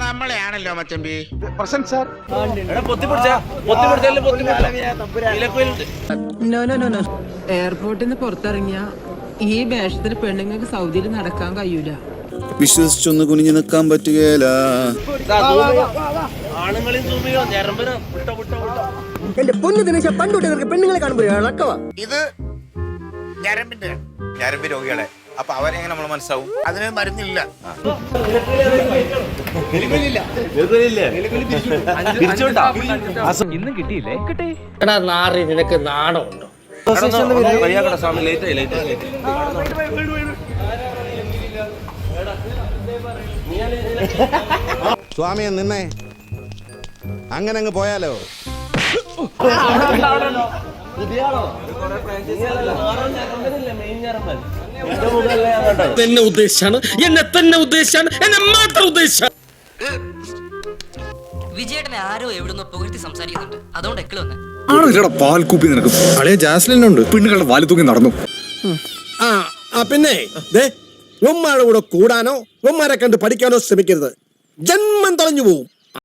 നമ്മളെയാണല്ലോ മച്ചമ്പി present sir. എയർപോർട്ടിൽ നിന്ന് പുറത്തിറങ്ങിയ ഈ വേഷത്തിന് പെണ്ണുങ്ങൾക്ക് സൗദിയിൽ നടക്കാൻ കഴിയൂല. വിശ്വസിച്ചൊന്ന് കുനിഞ്ഞു നിൽക്കാൻ പറ്റുകയില്ല. എന്റെ പൊന്നു ദിനേശ, പണ്ടോട്ട് നിനക്ക് പെണ്ണുങ്ങളെ കാണുമ്പോഴാണ് ഇത് ഞരമ്പ് രോഗികളെ. അപ്പൊ അവരെങ്ങനെ നമ്മൾ മനസ്സിലാവും? അതിന് മരുന്നില്ല. ഇന്നും കിട്ടിയില്ലേ? കിട്ടി. എടാ നാറി, നിനക്ക് നാണമുണ്ടോ? സ്വാമിയെ നിന്നേ, അങ്ങനെ അങ്ങ് പോയാലോ? എന്നെ ഉദ്ദേശിച്ചാണ്, എന്നെ തന്നെ ഉദ്ദേശിച്ചാണ്, എന്നെ മാത്രം ഉദ്ദേശിച്ചാണ്. വിജയേട്ടനെ ആരോ എവിടുന്നോ പുകഴ്ത്തി സംസാരിക്കുന്നുണ്ട്, അതുകൊണ്ട് എക്കളി വന്നെ. പാൽക്കുപ്പി നിനക്ക് അളിയ ജാസ്ലിനുണ്ട്. പെണ്ണുകളുടെ വാലി തൂങ്ങി നടന്നു. പിന്നെ ഉമ്മാരുടെ കൂടെ കൂടാനോ ഉമ്മാരെ കണ്ട് പഠിക്കാനോ ശ്രമിക്കരുത്. ജന്മം തളഞ്ഞു പോവും.